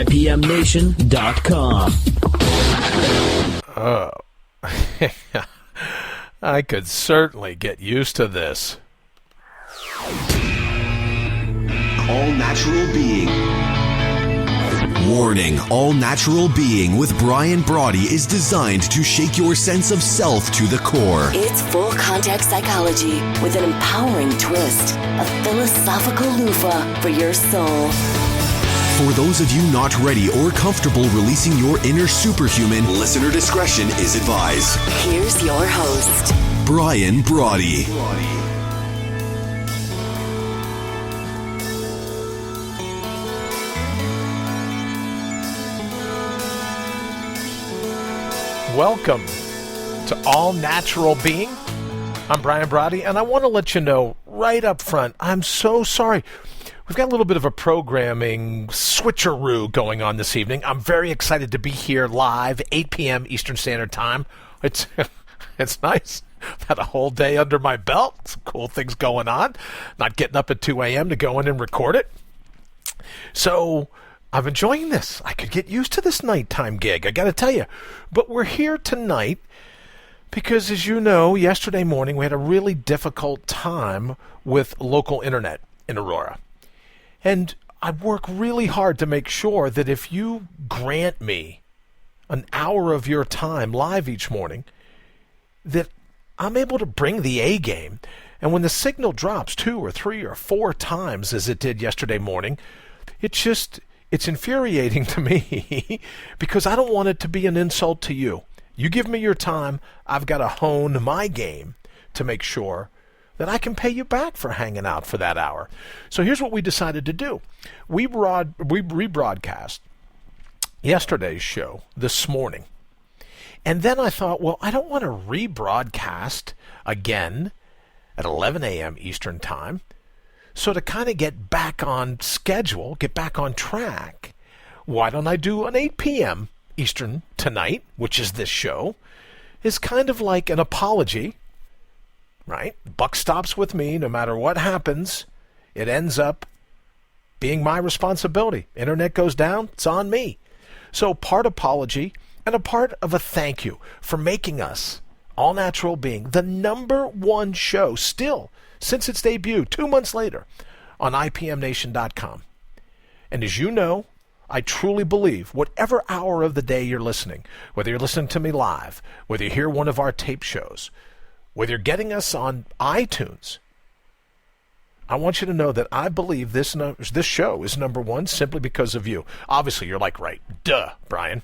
IPMNation.com. Oh, I could certainly get used to this. All Natural Being. Warning, All Natural Being with Brian Brawdy is designed to shake your sense of self to the core. It's full contact psychology with an empowering twist, a philosophical loofah for your soul. For those of you not ready or comfortable releasing your inner superhuman, listener discretion is advised. Here's your host, Brian Brawdy. Welcome to All Natural Being. I'm Brian Brawdy, and I want to let you know right up front, I'm so sorry. We've got a little bit of a programming switcheroo going on this evening. I'm very excited to be here live, 8 p.m. Eastern Standard Time. It's nice. I've had a whole day under my belt. Some cool things going on. Not getting up at 2 a.m. to go in and record it. So I'm enjoying this. I could get used to this nighttime gig, I got to tell you. But we're here tonight because, as you know, yesterday morning we had a really difficult time with local internet in Aurora. And I work really hard to make sure that if you grant me an hour of your time live each morning, that I'm able to bring the A game. And when the signal drops 2 or 3 or 4 times, as it did yesterday morning, it's infuriating to me because I don't want it to be an insult to you. You give me your time, I've got to hone my game to make sure that I can pay you back for hanging out for that hour. So here's what we decided to do. We rebroadcast yesterday's show this morning. And then I thought, well, I don't want to rebroadcast again at 11 a.m. Eastern Time. So to kind of get back on schedule, get back on track, why don't I do an 8 p.m. Eastern tonight, which is this show, is kind of like an apology, right? Buck stops with me. No matter what happens, it ends up being my responsibility. Internet goes down, it's on me. So part apology and a part of a thank you for making us, All Natural Being, the #1 show still since its debut 2 months later on IPMNation.com. And as you know, I truly believe whatever hour of the day you're listening, whether you're listening to me live, whether you hear one of our tape shows, whether you're getting us on iTunes, I want you to know that I believe this show is #1 simply because of you. Obviously, you're like, right, duh, Brian.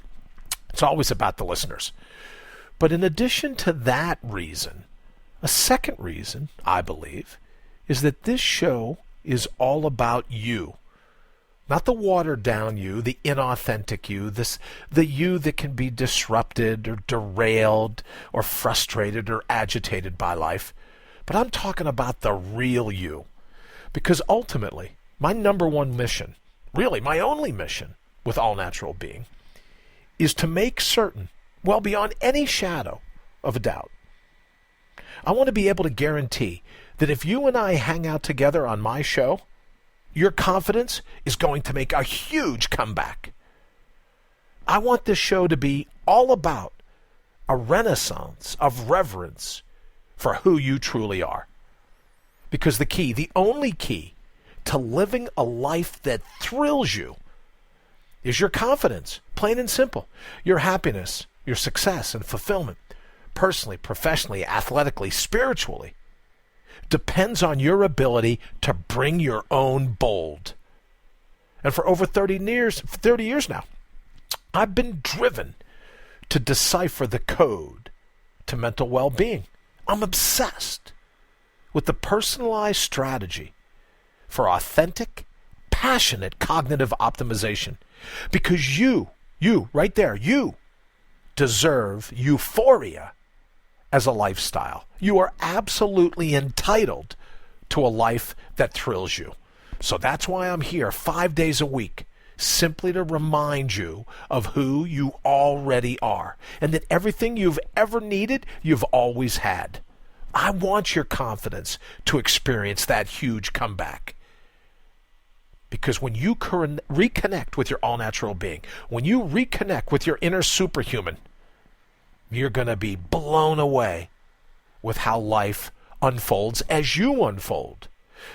It's always about the listeners. But in addition to that reason, a second reason, I believe, is that this show is all about you. Not the watered-down you, the inauthentic you, the you that can be disrupted or derailed or frustrated or agitated by life. But I'm talking about the real you. Because ultimately, my #1 mission, really my only mission with All Natural Being, is to make certain, well beyond any shadow of a doubt, I want to be able to guarantee that if you and I hang out together on my show, your confidence is going to make a huge comeback. I want this show to be all about a renaissance of reverence for who you truly are. Because the only key to living a life that thrills you is your confidence, plain and simple. Your happiness, your success and fulfillment, personally, professionally, athletically, spiritually, depends on your ability to bring your own bold. And for over 30 years now, I've been driven to decipher the code to mental well-being. I'm obsessed with the personalized strategy for authentic, passionate cognitive optimization. Because you right there, you deserve euphoria as a lifestyle. You are absolutely entitled to a life that thrills you. So that's why I'm here 5 days a week, simply to remind you of who you already are, and that everything you've ever needed, you've always had. I want your confidence to experience that huge comeback. Because when you reconnect with your all-natural being, when you reconnect with your inner superhuman, you're going to be blown away with how life unfolds as you unfold.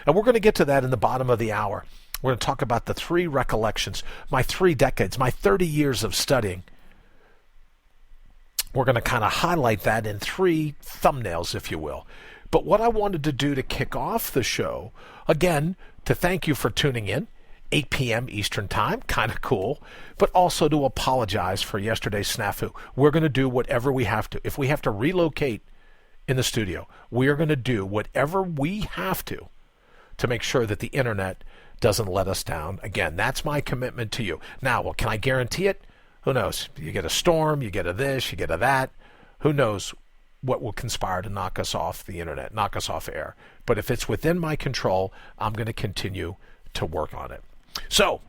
And we're going to get to that in the bottom of the hour. We're going to talk about the 3 recollections, my 3 decades, my 30 years of studying. We're going to kind of highlight that in 3 thumbnails, if you will. But what I wanted to do to kick off the show, again, to thank you for tuning in, 8 p.m. Eastern Time, kind of cool, but also to apologize for yesterday's snafu. We're going to do whatever we have to. If we have to relocate in the studio, we are going to do whatever we have to make sure that the internet doesn't let us down. Again, that's my commitment to you. Now, well, can I guarantee it? Who knows? You get a storm, you get a this, you get a that. Who knows what will conspire to knock us off the internet, knock us off air. But if it's within my control, I'm going to continue to work on it. So,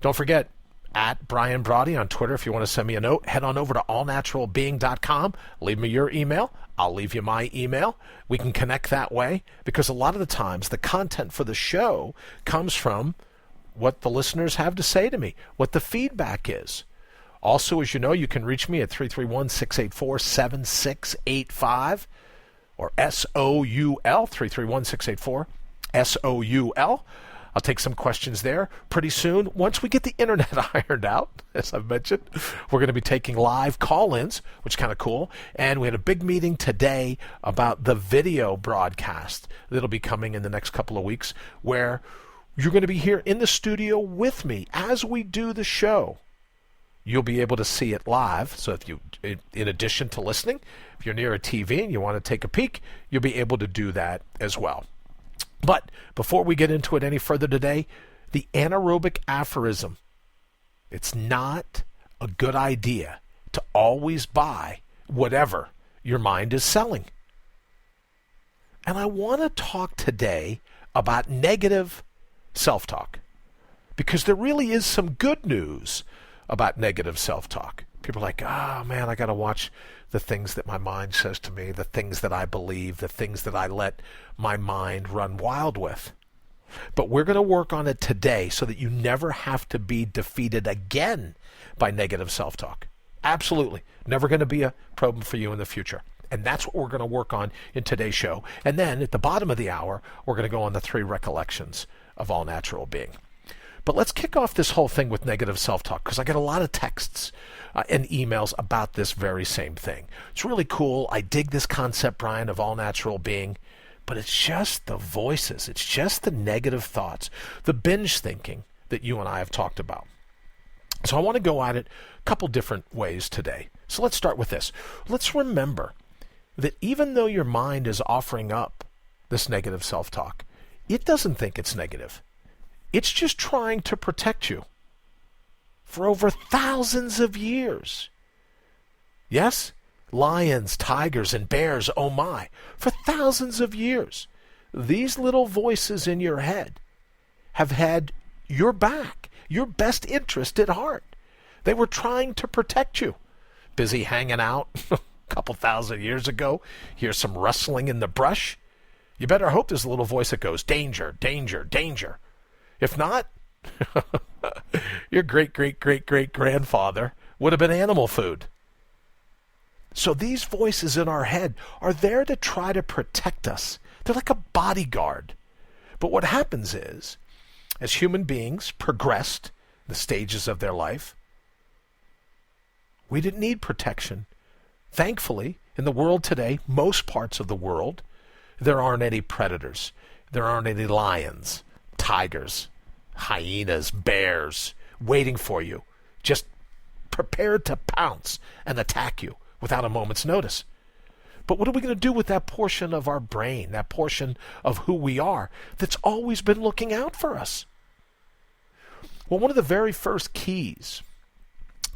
don't forget, at Brian Brawdy on Twitter, if you want to send me a note, head on over to allnaturalbeing.com. Leave me your email. I'll leave you my email. We can connect that way, because a lot of the times the content for the show comes from what the listeners have to say to me, what the feedback is. Also, as you know, you can reach me at 331-684-7685 or SOUL, 331-684-SOUL. I'll take some questions there pretty soon. Once we get the internet ironed out, as I've mentioned, we're going to be taking live call-ins, which is kind of cool. And we had a big meeting today about the video broadcast that'll be coming in the next couple of weeks, where you're going to be here in the studio with me as we do the show. You'll be able to see it live. So if you, in addition to listening, if you're near a TV and you want to take a peek, you'll be able to do that as well. But before we get into it any further today, the anaerobic aphorism. It's not a good idea to always buy whatever your mind is selling. And I want to talk today about negative self-talk, because there really is some good news about negative self-talk. People are like, oh man, I got to watch the things that my mind says to me, the things that I believe, the things that I let my mind run wild with. But we're going to work on it today so that you never have to be defeated again by negative self-talk. Absolutely. Never going to be a problem for you in the future. And that's what we're going to work on in today's show. And then at the bottom of the hour, we're going to go on the 3 recollections of all natural being. But let's kick off this whole thing with negative self-talk, because I get a lot of texts and emails about this very same thing. It's really cool. I dig this concept, Brian, of all natural being, but it's just the voices. It's just the negative thoughts, the binge thinking that you and I have talked about. So I want to go at it a couple different ways today. So let's start with this. Let's remember that even though your mind is offering up this negative self-talk, it doesn't think it's negative. It's just trying to protect you for over thousands of years. Yes, lions, tigers, and bears, oh my, for thousands of years. These little voices in your head have had your back, your best interest at heart. They were trying to protect you. Busy hanging out a couple thousand years ago, hear some rustling in the brush. You better hope there's a little voice that goes, danger, danger, danger. If not, your great-great-great-great-grandfather would have been animal food. So these voices in our head are there to try to protect us. They're like a bodyguard. But what happens is, as human beings progressed the stages of their life, we didn't need protection. Thankfully, in the world today, most parts of the world, there aren't any predators. There aren't any lions, tigers, hyenas, bears waiting for you, just prepared to pounce and attack you without a moment's notice. But what are we going to do with that portion of our brain, that portion of who we are that's always been looking out for us? Well, one of the very first keys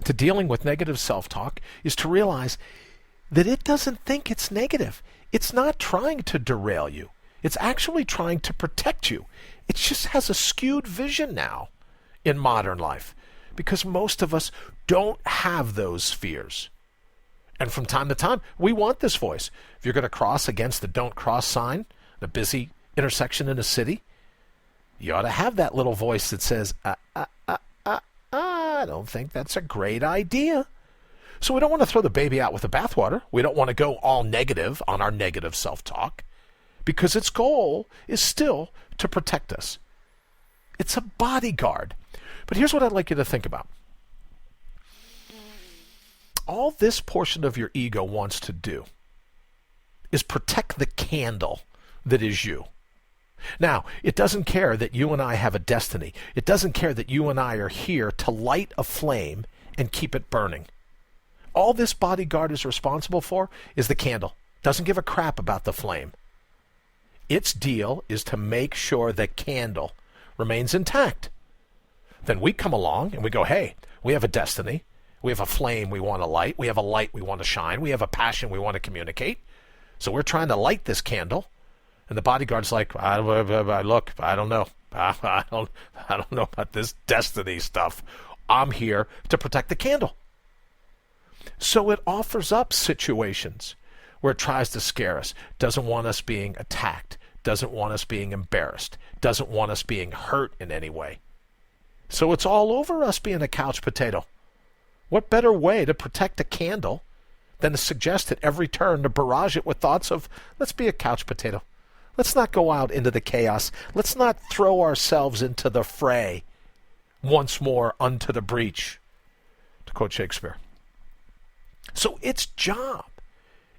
to dealing with negative self-talk is to realize that it doesn't think it's negative. It's not trying to derail you. It's actually trying to protect you. It just has a skewed vision now in modern life, because most of us don't have those fears. And from time to time, we want this voice. If you're going to cross against the don't cross sign, the busy intersection in a city, you ought to have that little voice that says, I don't think that's a great idea. So we don't want to throw the baby out with the bathwater. We don't want to go all negative on our negative self-talk, because its goal is still to protect us. It's a bodyguard. But here's what I'd like you to think about. All this portion of your ego wants to do is protect the candle that is you. Now, it doesn't care that you and I have a destiny. It doesn't care that you and I are here to light a flame and keep it burning. All this bodyguard is responsible for is the candle. Doesn't give a crap about the flame. Its deal is to make sure the candle remains intact. Then we come along and we go, hey, we have a destiny. We have a flame we want to light. We have a light we want to shine. We have a passion we want to communicate. So we're trying to light this candle. And the bodyguard's like, look, I don't know. I don't know about this destiny stuff. I'm here to protect the candle. So it offers up situations where it tries to scare us, doesn't want us being attacked, doesn't want us being embarrassed, doesn't want us being hurt in any way. So it's all over us being a couch potato. What better way to protect a candle than to suggest at every turn to barrage it with thoughts of, let's be a couch potato. Let's not go out into the chaos. Let's not throw ourselves into the fray once more unto the breach, to quote Shakespeare. So its job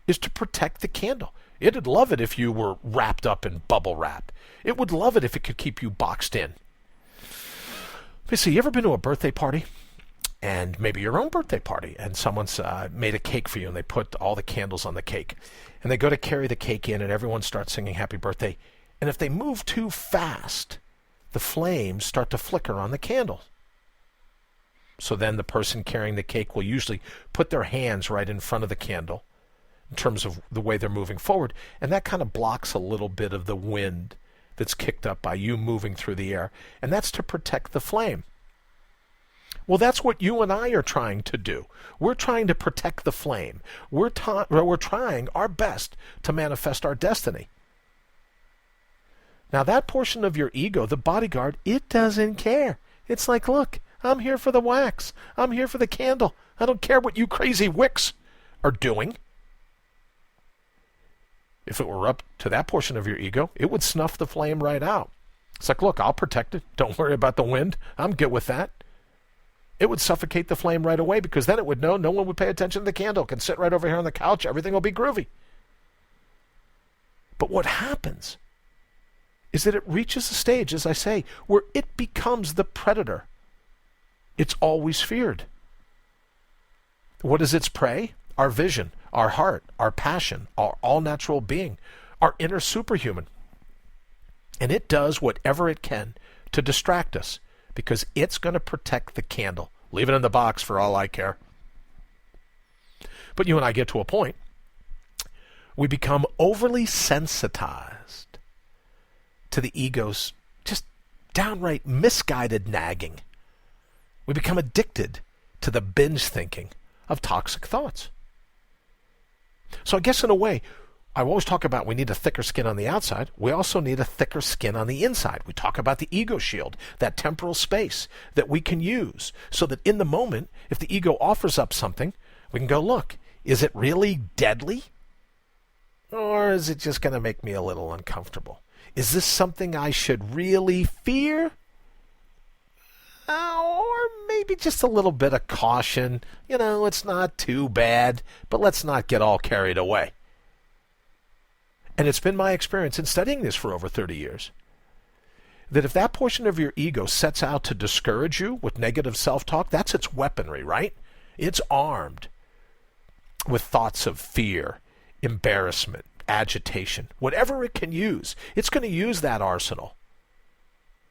is to protect the candle. It'd love it if you were wrapped up in bubble wrap. It would love it if it could keep you boxed in. But see, you ever been to a birthday party? And maybe your own birthday party, and someone's made a cake for you, and they put all the candles on the cake. And they go to carry the cake in, and everyone starts singing happy birthday. And if they move too fast, the flames start to flicker on the candle. So then the person carrying the cake will usually put their hands right in front of the candle in terms of the way they're moving forward. And that kind of blocks a little bit of the wind that's kicked up by you moving through the air. And that's to protect the flame. Well, that's what you and I are trying to do. We're trying to protect the flame. We're trying our best to manifest our destiny. Now, that portion of your ego, the bodyguard, it doesn't care. It's like, look, I'm here for the wax. I'm here for the candle. I don't care what you crazy wicks are doing. If it were up to that portion of your ego, it would snuff the flame right out. It's like, look, I'll protect it. Don't worry about the wind. I'm good with that. It would suffocate the flame right away, because then it would know no one would pay attention to the candle. It can sit right over here on the couch. Everything will be groovy. But what happens is that it reaches a stage, as I say, where it becomes the predator it's always feared. What is its prey? Our vision, our heart, our passion, our all-natural being, our inner superhuman. And it does whatever it can to distract us, because it's going to protect the candle. Leave it in the box for all I care. But you and I get to a point, we become overly sensitized to the ego's just downright misguided nagging. We become addicted to the binge thinking of toxic thoughts. So I guess in a way, I always talk about we need a thicker skin on the outside. We also need a thicker skin on the inside. We talk about the ego shield, that temporal space that we can use so that in the moment, if the ego offers up something, we can go, look, is it really deadly? Or is it just going to make me a little uncomfortable? Is this something I should really fear? Or maybe just a little bit of caution. You know, it's not too bad, but let's not get all carried away. And it's been my experience in studying this for over 30 years, that if that portion of your ego sets out to discourage you with negative self-talk, that's its weaponry, right? It's armed with thoughts of fear, embarrassment, agitation, whatever it can use. It's going to use that arsenal.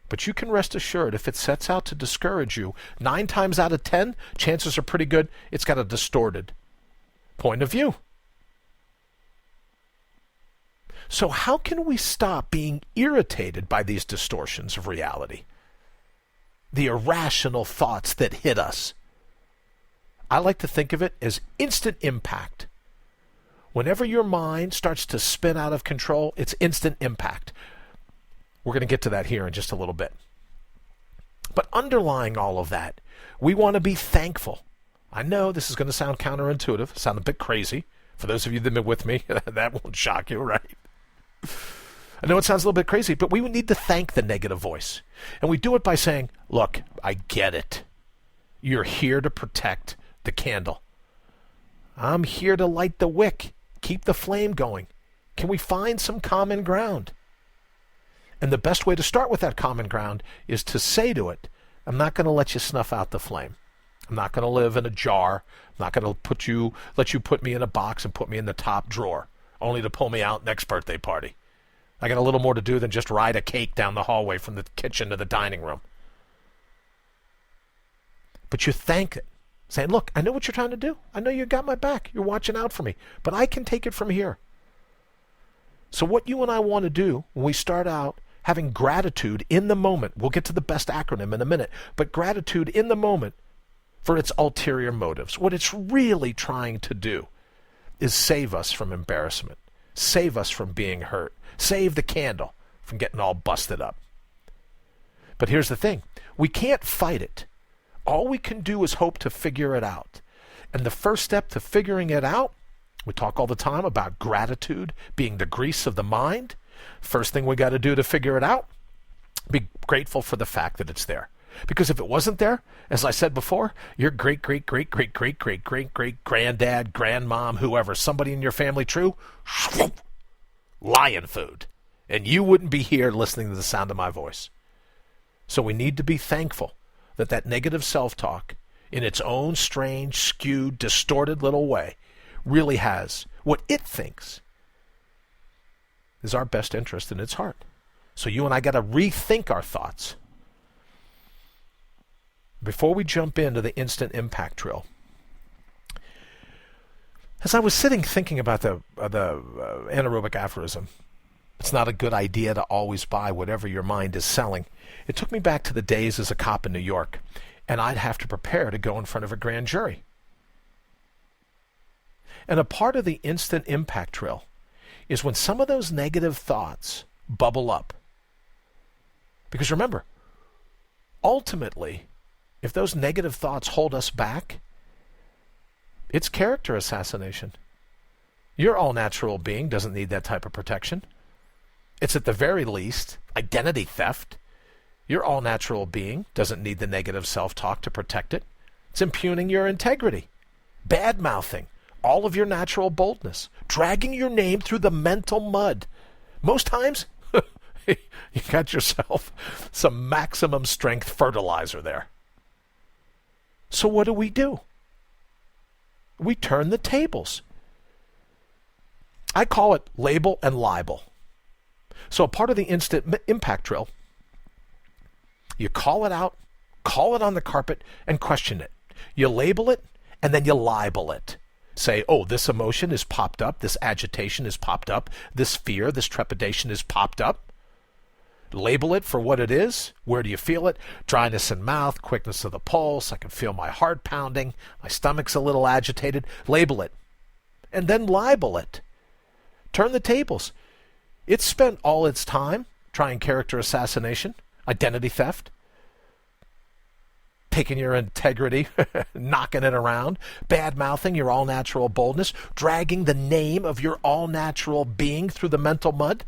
But you can rest assured, if it sets out to discourage you, 9 times out of 10, chances are pretty good it's got a distorted point of view. So how can we stop being irritated by these distortions of reality? The irrational thoughts that hit us. I like to think of it as instant impact. Whenever your mind starts to spin out of control, it's instant impact. We're going to get to that here in just a little bit. But underlying all of that, we want to be thankful. I know this is going to sound counterintuitive, sound a bit crazy. For those of you that have been with me, that won't shock you, right? I know it sounds a little bit crazy, but we need to thank the negative voice. And we do it by saying, look, I get it. You're here to protect the candle. I'm here to light the wick, keep the flame going. Can we find some common ground? And the best way to start with that common ground is to say to it, I'm not going to let you snuff out the flame. I'm not going to live in a jar. I'm not going to let you put me in a box and put me in the top drawer, only to pull me out next birthday party. I got a little more to do than just ride a cake down the hallway from the kitchen to the dining room. But you thank it, saying, look, I know what you're trying to do. I know you got my back. You're watching out for me. But I can take it from here. So what you and I want to do when we start out having gratitude in the moment, we'll get to the best acronym in a minute, but gratitude in the moment for its ulterior motives. What it's really trying to do is save us from embarrassment, save us from being hurt, save the candle from getting all busted up. But here's the thing. We can't fight it. All we can do is hope to figure it out. And the first step to figuring it out, we talk all the time about gratitude being the grease of the mind. First thing we got to do to figure it out, be grateful for the fact that it's there. Because if it wasn't there, as I said before, your great granddad, grandmom, whoever, somebody in your family tree, lion food. And you wouldn't be here listening to the sound of my voice. So we need to be thankful that negative self-talk, in its own strange, skewed, distorted little way, really has what it thinks is our best interest in its heart. So you and I got to rethink our thoughts. Before we jump into the instant impact drill, as I was sitting thinking about the anaerobic aphorism, it's not a good idea to always buy whatever your mind is selling. It took me back to the days as a cop in New York, and I'd have to prepare to go in front of a grand jury. And a part of the instant impact drill is when some of those negative thoughts bubble up. Because remember, ultimately, if those negative thoughts hold us back, it's character assassination. Your all-natural being doesn't need that type of protection. It's at the very least identity theft. Your all-natural being doesn't need the negative self-talk to protect it. It's impugning your integrity, bad-mouthing all of your natural boldness, dragging your name through the mental mud. Most times, you got yourself some maximum strength fertilizer there. So what do? We turn the tables. I call it label and libel. So a part of the instant impact drill, you call it out, call it on the carpet, and question it. You label it, and then you libel it. Say, oh, this emotion is popped up, this agitation is popped up, this fear, this trepidation is popped up. Label it for what it is. Where do you feel it? Dryness in mouth, quickness of the pulse. I can feel my heart pounding. My stomach's a little agitated. Label it. And then libel it. Turn the tables. It's spent all its time trying character assassination, identity theft, taking your integrity, knocking it around, bad-mouthing your all-natural boldness, dragging the name of your all-natural being through the mental mud.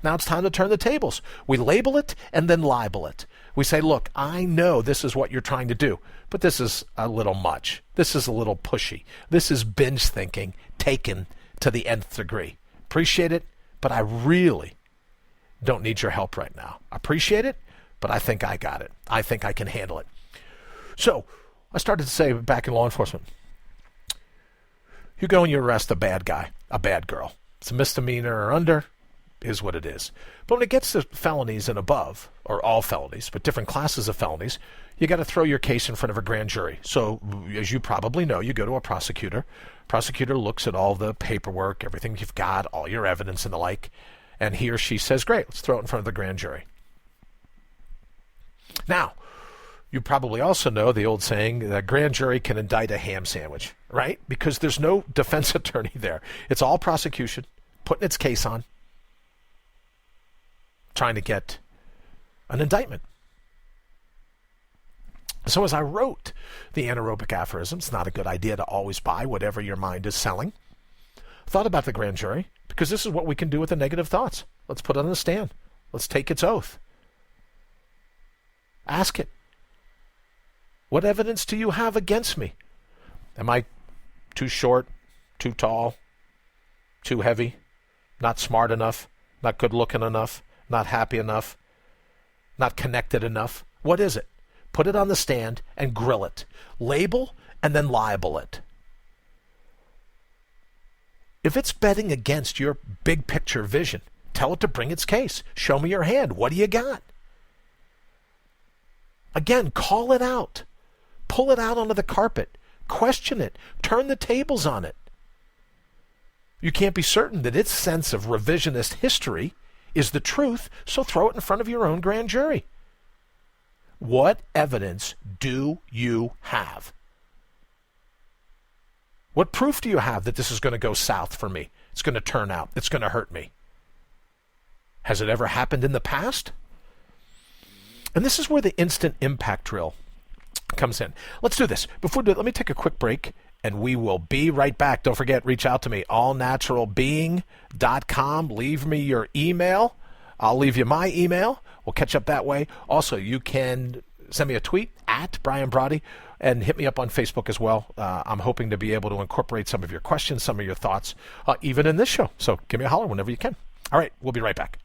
Now it's time to turn the tables. We label it and then libel it. We say, look, I know this is what you're trying to do, but this is a little much. This is a little pushy. This is binge thinking taken to the nth degree. Appreciate it, but I really don't need your help right now. Appreciate it, but I think I got it. I think I can handle it. So I started to say back in law enforcement, you go and you arrest a bad guy, a bad girl. It's a misdemeanor or under, is what it is. But when it gets to felonies and above, or all felonies, but different classes of felonies, you got to throw your case in front of a grand jury. So as you probably know, you go to a prosecutor. Prosecutor looks at all the paperwork, everything you've got, all your evidence and the like, and he or she says, great, let's throw it in front of the grand jury. Now, you probably also know the old saying that a grand jury can indict a ham sandwich, right? Because there's no defense attorney there. It's all prosecution, putting its case on, trying to get an indictment. So as I wrote the anaerobic aphorisms, not a good idea to always buy whatever your mind is selling, thought about the grand jury, because this is what we can do with the negative thoughts. Let's put it on the stand. Let's take its oath. Ask it. What evidence do you have against me? Am I too short, too tall, too heavy, not smart enough, not good looking enough, not happy enough, not connected enough? What is it? Put it on the stand and grill it. Label and then libel it. If it's betting against your big picture vision, tell it to bring its case. Show me your hand. What do you got? Again, call it out. Pull it out onto the carpet. Question it. Turn the tables on it. You can't be certain that its sense of revisionist history is the truth, so throw it in front of your own grand jury. What evidence do you have? What proof do you have that this is going to go south for me? It's going to turn out. It's going to hurt me. Has it ever happened in the past? And this is where the instant impact drill comes in. Let's do this. Before we do it, let me take a quick break, and we will be right back. Don't forget, reach out to me, allnaturalbeing.com. Leave me your email. I'll leave you my email. We'll catch up that way. Also, you can send me a tweet at Brian Brawdy and hit me up on Facebook as well. I'm hoping to be able to incorporate some of your questions, some of your thoughts, even in this show. So give me a holler whenever you can. All right, we'll be right back.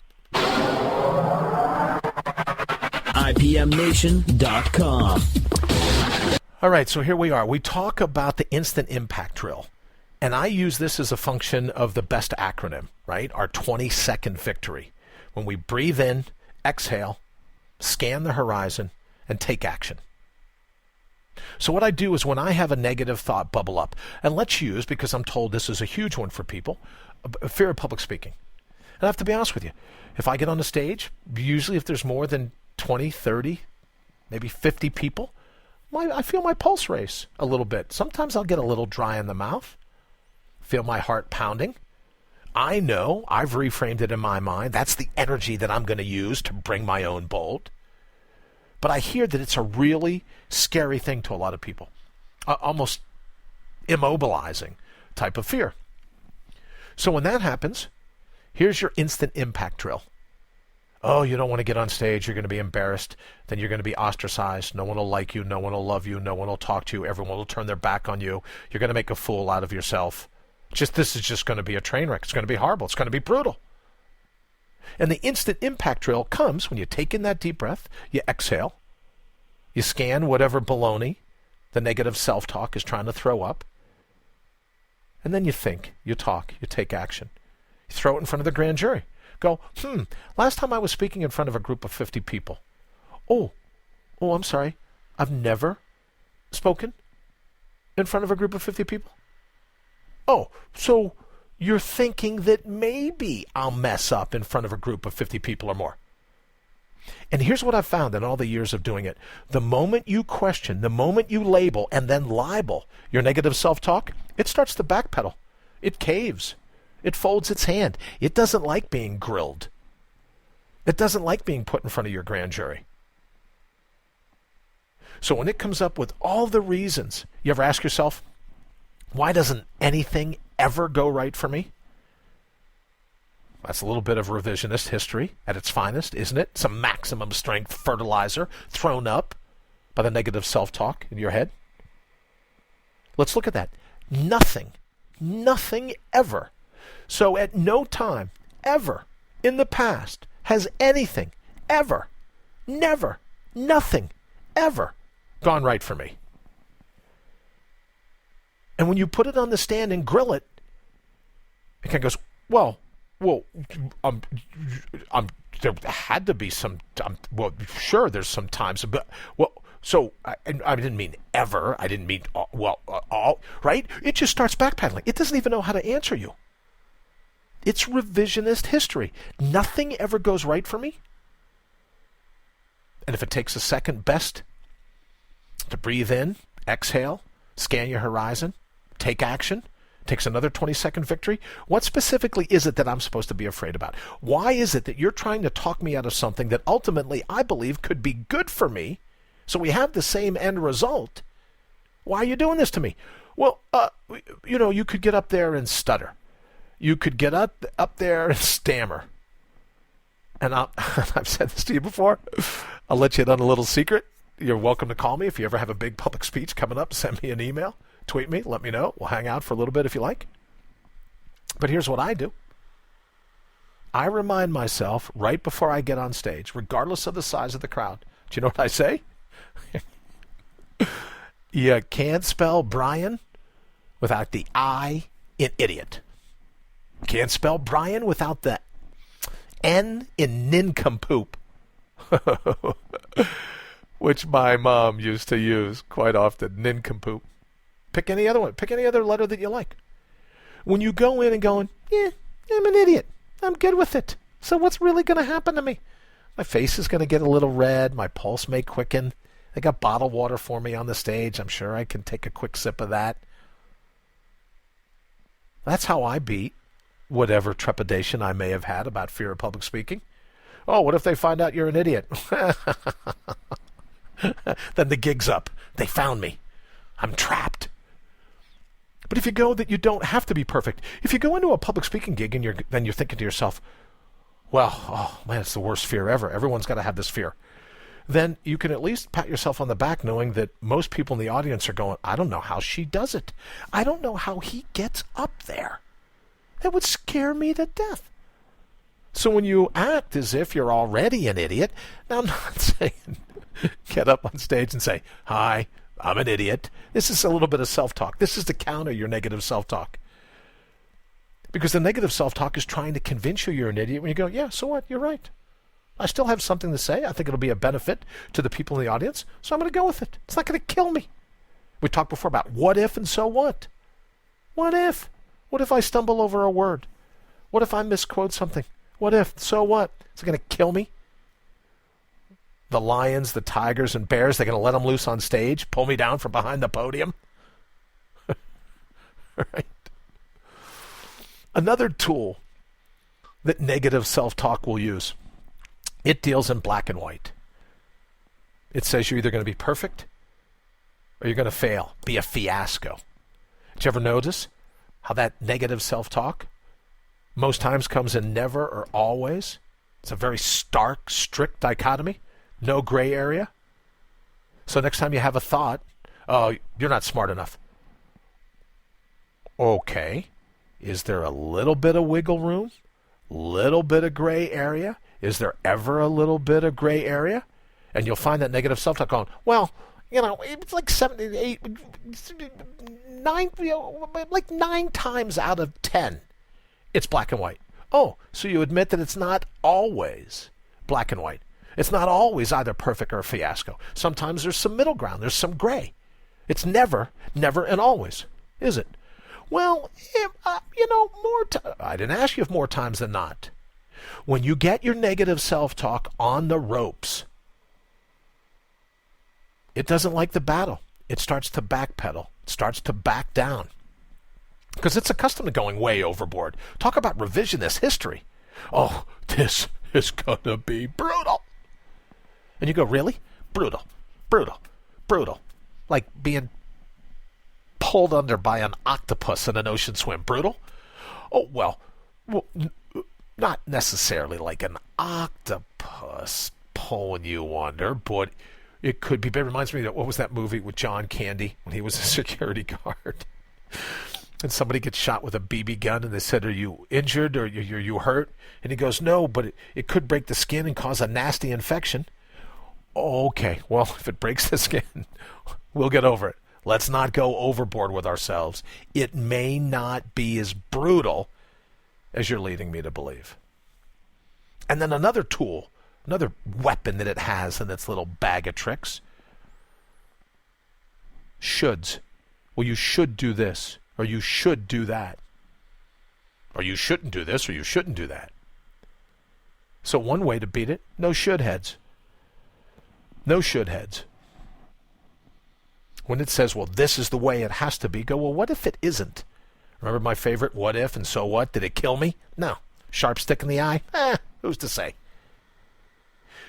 IPMNation.com. All right, so here we are. We talk about the instant impact drill. And I use this as a function of the BEST acronym, right? Our 20-second victory. When we breathe in, exhale, scan the horizon, and take action. So what I do is when I have a negative thought bubble up, and let's use, because I'm told this is a huge one for people, fear of public speaking. And I have to be honest with you. If I get on the stage, usually if there's more than 20, 30, maybe 50 people, I feel my pulse race a little bit. Sometimes I'll get a little dry in the mouth, feel my heart pounding. I know I've reframed it in my mind. That's the energy that I'm going to use to bring my own bold. But I hear that it's a really scary thing to a lot of people, almost immobilizing type of fear. So when that happens, here's your instant impact drill. Oh, you don't want to get on stage. You're going to be embarrassed. Then you're going to be ostracized. No one will like you. No one will love you. No one will talk to you. Everyone will turn their back on you. You're going to make a fool out of yourself. This is just going to be a train wreck. It's going to be horrible. It's going to be brutal. And the instant impact drill comes when you take in that deep breath, you exhale, you scan whatever baloney the negative self-talk is trying to throw up, and then you think, you talk, you take action. You throw it in front of the grand jury. Go, last time I was speaking in front of a group of 50 people. Oh, I'm sorry. I've never spoken in front of a group of 50 people. Oh, so you're thinking that maybe I'll mess up in front of a group of 50 people or more. And here's what I've found in all the years of doing it. The moment you question, the moment you label and then libel your negative self-talk, it starts to backpedal. It caves. It folds its hand. It doesn't like being grilled. It doesn't like being put in front of your grand jury. So when it comes up with all the reasons, you ever ask yourself, why doesn't anything ever go right for me? That's a little bit of revisionist history at its finest, isn't it? Some maximum strength fertilizer thrown up by the negative self-talk in your head. Let's look at that. Nothing ever. So at no time, ever, in the past, has anything, ever, never, nothing, ever gone right for me. And when you put it on the stand and grill it, it kind of goes, there had to be some, sure, there's some times, but, I didn't mean ever, I didn't mean, all, right? It just starts backpedaling. It doesn't even know how to answer you. It's revisionist history. Nothing ever goes right for me. And if it takes a second best to breathe in, exhale, scan your horizon, take action, Takes another 20-second victory. What specifically is it that I'm supposed to be afraid about? Why is it that you're trying to talk me out of something that ultimately I believe could be good for me, so we have the same end result? Why are you doing this to me? Well, you could get up there and stutter. You could get up there and stammer. And I've said this to you before. I'll let you in on a little secret. You're welcome to call me if you ever have a big public speech coming up. Send me an email. Tweet me. Let me know. We'll hang out for a little bit if you like. But here's what I do. I remind myself right before I get on stage, regardless of the size of the crowd. Do you know what I say? You can't spell Brian without the I in idiot. Can't spell Brian without the N in nincompoop. Which my mom used to use quite often, nincompoop. Pick any other one. Pick any other letter that you like. When you go in and going, I'm an idiot. I'm good with it. So what's really going to happen to me? My face is going to get a little red. My pulse may quicken. They got bottled water for me on the stage. I'm sure I can take a quick sip of that. That's how I beat whatever trepidation I may have had about fear of public speaking. Oh, what if they find out you're an idiot? Then the gig's up. They found me. I'm trapped. But if you go that you don't have to be perfect, if you go into a public speaking gig and then you're thinking to yourself, well, oh man, it's the worst fear ever. Everyone's got to have this fear. Then you can at least pat yourself on the back knowing that most people in the audience are going, I don't know how she does it. I don't know how he gets up there. That would scare me to death. So when you act as if you're already an idiot, now I'm not saying get up on stage and say, hi, I'm an idiot. This is a little bit of self-talk. This is to counter your negative self-talk. Because the negative self-talk is trying to convince you you're an idiot when you go, yeah, so what? You're right. I still have something to say. I think it'll be a benefit to the people in the audience, so I'm going to go with it. It's not going to kill me. We talked before about what if and so what. What if? What if I stumble over a word? What if I misquote something? What if? So what? Is it going to kill me? The lions, the tigers, and bears, they're going to let them loose on stage, pull me down from behind the podium? Right? Another tool that negative self-talk will use, it deals in black and white. It says you're either going to be perfect or you're going to fail, be a fiasco. Did you ever notice how that negative self-talk most times comes in never or always? It's a very stark, strict dichotomy. No gray area. So next time you have a thought, oh, you're not smart enough. Okay. Is there a little bit of wiggle room? Little bit of gray area? Is there ever a little bit of gray area? And you'll find that negative self-talk going, well, it's like 7, 8, 9, like 9 times out of 10, it's black and white. Oh, so you admit that it's not always black and white. It's not always either perfect or a fiasco. Sometimes there's some middle ground. There's some gray. It's never, and always, is it? Well, I didn't ask you if more times than not. When you get your negative self-talk on the ropes, it doesn't like the battle. It starts to backpedal. It starts to back down. Because it's accustomed to going way overboard. Talk about revisionist history. Oh, this is going to be brutal. And you go, really? Brutal, brutal, brutal. Like being pulled under by an octopus in an ocean swim. Brutal? Oh, well not necessarily like an octopus pulling you under, but it could be. It reminds me of, what was that movie with John Candy when he was a security guard? And somebody gets shot with a BB gun and they said, are you injured or you hurt? And he goes, no, but it could break the skin and cause a nasty infection. Okay, well, if it breaks the skin, we'll get over it. Let's not go overboard with ourselves. It may not be as brutal as you're leading me to believe. And then another tool, another weapon that it has in its little bag of tricks, shoulds. Well, you should do this, or you should do that. Or you shouldn't do this, or you shouldn't do that. So one way to beat it, no should heads. No should heads. When it says, well, this is the way it has to be, go, well, what if it isn't? Remember my favorite, what if and so what? Did it kill me? No. Sharp stick in the eye? Who's to say?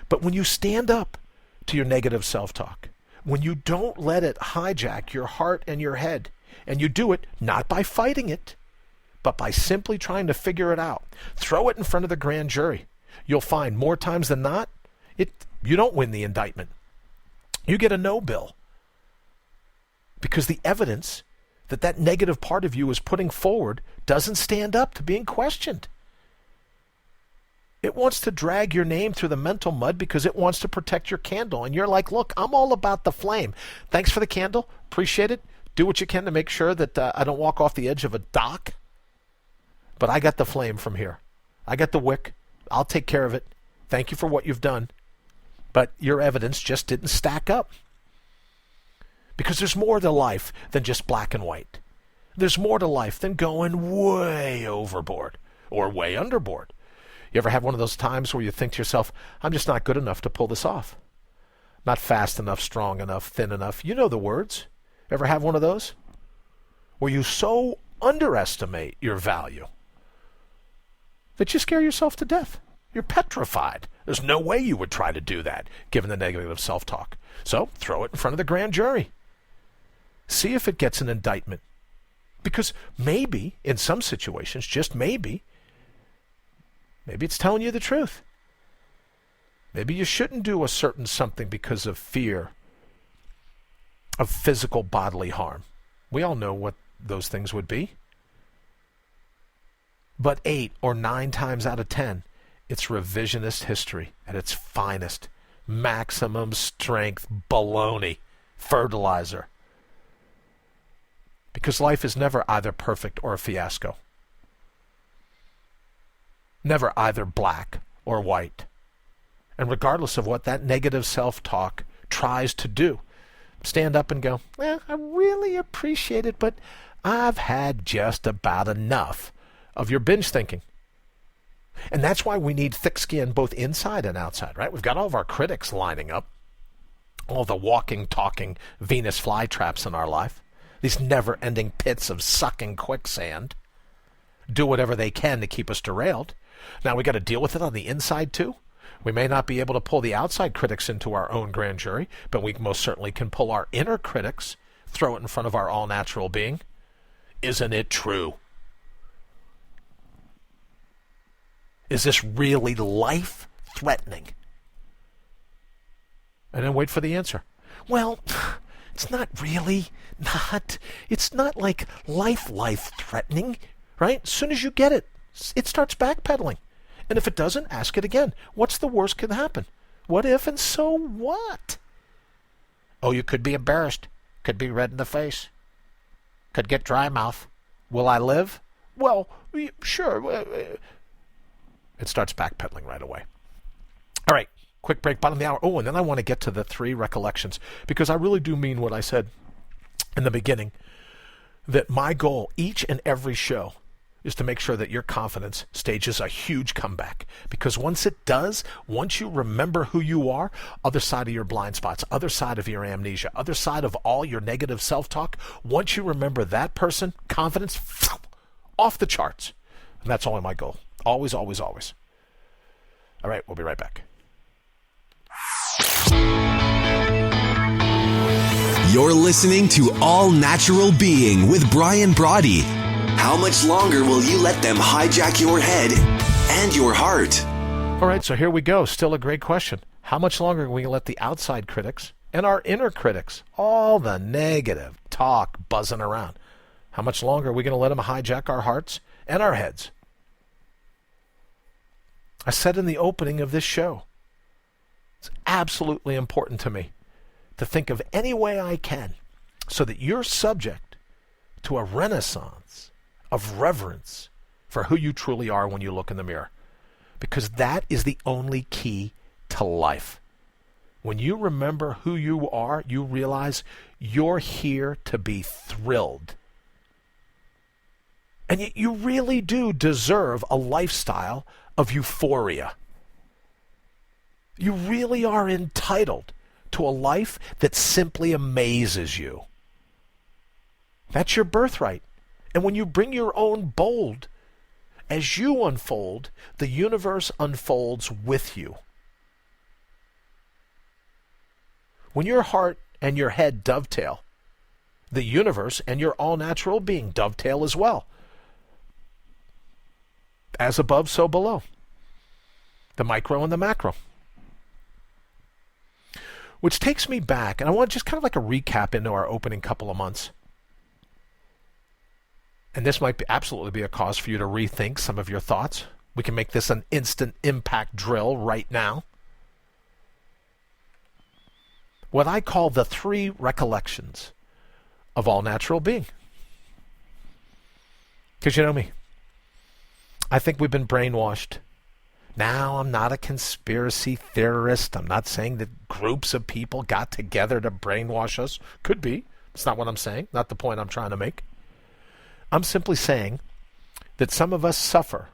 But when you stand up to your negative self-talk, when you don't let it hijack your heart and your head, and you do it not by fighting it, but by simply trying to figure it out, throw it in front of the grand jury, you'll find more times than not, you don't win the indictment. You get a no bill. Because the evidence that negative part of you is putting forward doesn't stand up to being questioned. It wants to drag your name through the mental mud because it wants to protect your candle. And you're like, look, I'm all about the flame. Thanks for the candle. Appreciate it. Do what you can to make sure that I don't walk off the edge of a dock. But I got the flame from here. I got the wick. I'll take care of it. Thank you for what you've done. But your evidence just didn't stack up. Because there's more to life than just black and white. There's more to life than going way overboard or way underboard. You ever have one of those times where you think to yourself, I'm just not good enough to pull this off? Not fast enough, strong enough, thin enough. You know the words. Ever have one of those? Where you so underestimate your value that you scare yourself to death. You're petrified. There's no way you would try to do that, given the negative self-talk. So throw it in front of the grand jury. See if it gets an indictment. Because maybe, in some situations, just maybe it's telling you the truth. Maybe you shouldn't do a certain something because of fear of physical bodily harm. We all know what those things would be. But 8 or 9 times out of 10, it's revisionist history at its finest. Maximum strength baloney. Fertilizer. Because life is never either perfect or a fiasco. Never either black or white. And regardless of what that negative self-talk tries to do, stand up and go, I really appreciate it, but I've had just about enough of your binge thinking. And that's why we need thick skin both inside and outside, right? We've got all of our critics lining up, all the walking, talking Venus flytraps in our life, these never-ending pits of sucking quicksand, do whatever they can to keep us derailed. Now we got to deal with it on the inside too. We may not be able to pull the outside critics into our own grand jury, but we most certainly can pull our inner critics, throw it in front of our all-natural being. Isn't it true? Is this really life-threatening? And then wait for the answer. Well, it's not really not. It's not like life-threatening, right? As soon as you get it, it starts backpedaling. And if it doesn't, ask it again. What's the worst could happen? What if and so what? Oh, you could be embarrassed. Could be red in the face. Could get dry mouth. Will I live? Well, sure. It starts backpedaling right away. All right, quick break, bottom of the hour. Oh, and then I want to get to the 3 recollections, because I really do mean what I said in the beginning, that my goal each and every show is to make sure that your confidence stages a huge comeback. Because once it does, once you remember who you are, other side of your blind spots, other side of your amnesia, other side of all your negative self-talk, once you remember that person, confidence, off the charts. And that's always my goal. Always, always, always. All right, we'll be right back. You're listening to All Natural Being with Brian Brawdy. How much longer will you let them hijack your head and your heart? All right, so here we go. Still a great question. How much longer can we let the outside critics and our inner critics, all the negative talk buzzing around, how much longer are we going to let them hijack our hearts and our heads? I said in the opening of this show, it's absolutely important to me to think of any way I can so that you're subject to a renaissance of reverence for who you truly are when you look in the mirror. Because that is the only key to life. When you remember who you are, you realize you're here to be thrilled. And you really do deserve a lifestyle of euphoria. You really are entitled to a life that simply amazes you. That's your birthright. And when you bring your own bold, as you unfold, the universe unfolds with you. When your heart and your head dovetail, the universe and your all-natural being dovetail as well. As above, so below. The micro and the macro. Which takes me back, and I want just kind of like a recap into our opening couple of months. And this might absolutely be a cause for you to rethink some of your thoughts. We can make this an instant impact drill right now. What I call the 3 recollections of all natural being. Because you know me. I think we've been brainwashed. Now, I'm not a conspiracy theorist. I'm not saying that groups of people got together to brainwash us. Could be. It's not what I'm saying. Not the point I'm trying to make. I'm simply saying that some of us suffer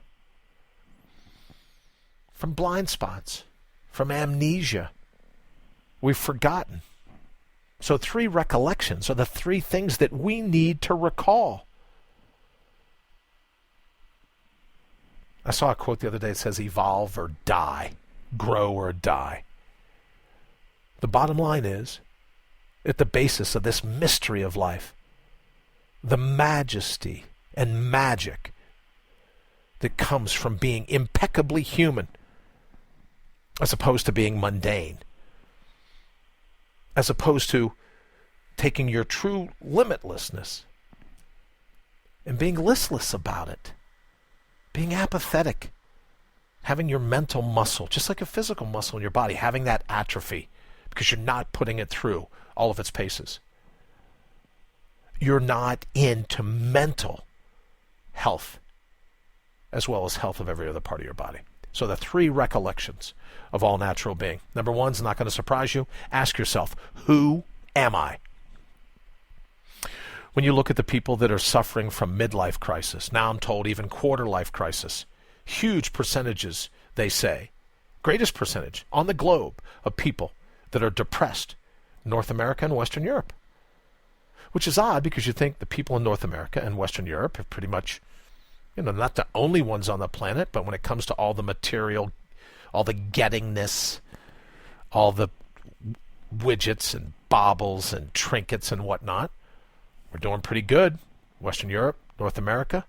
from blind spots, from amnesia. We've forgotten. So 3 recollections are the 3 things that we need to recall. I saw a quote the other day that says, evolve or die, grow or die. The bottom line is, at the basis of this mystery of life, the majesty and magic that comes from being impeccably human as opposed to being mundane, as opposed to taking your true limitlessness and being listless about it, being apathetic, having your mental muscle, just like a physical muscle in your body, having that atrophy because you're not putting it through all of its paces. You're not into mental health as well as health of every other part of your body. So the 3 recollections of all natural being. Number 1's not going to surprise you. Ask yourself, who am I? When you look at the people that are suffering from midlife crisis, now I'm told even quarter life crisis, huge percentages, they say, greatest percentage on the globe of people that are depressed, North America and Western Europe. Which is odd because you think the people in North America and Western Europe are pretty much, not the only ones on the planet, but when it comes to all the material, all the gettingness, all the widgets and baubles and trinkets and whatnot, we're doing pretty good. Western Europe, North America.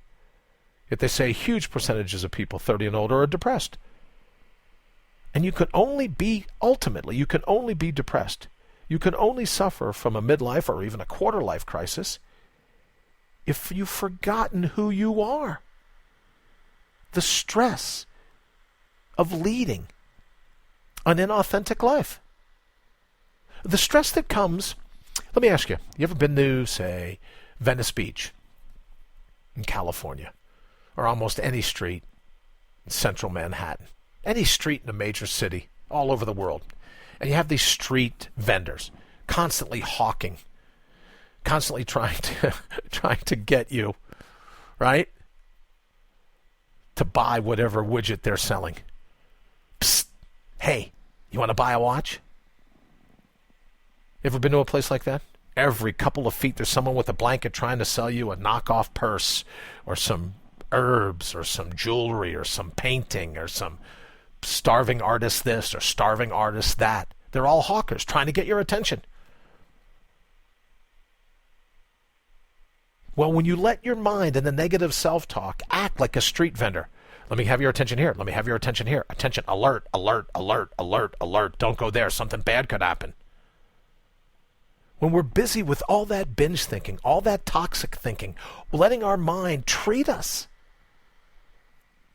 Yet they say huge percentages of people 30 and older are depressed. And you can only be depressed. You can only suffer from a midlife or even a quarter life crisis if you've forgotten who you are. The stress of leading an inauthentic life. The stress that comes, let me ask you, you ever been to, say, Venice Beach in California, or almost any street in central Manhattan, any street in a major city all over the world, and you have these street vendors constantly hawking, constantly trying to get you, right, to buy whatever widget they're selling. Psst, hey, you want to buy a watch? Ever been to a place like that? Every couple of feet there's someone with a blanket trying to sell you a knockoff purse or some herbs or some jewelry or some painting or some starving artist this or starving artist that. They're all hawkers trying to get your attention. Well, when you let your mind and the negative self-talk act like a street vendor, let me have your attention here, let me have your attention here, attention, alert, alert, alert, alert, alert, don't go there, something bad could happen. When we're busy with all that binge thinking, all that toxic thinking, letting our mind treat us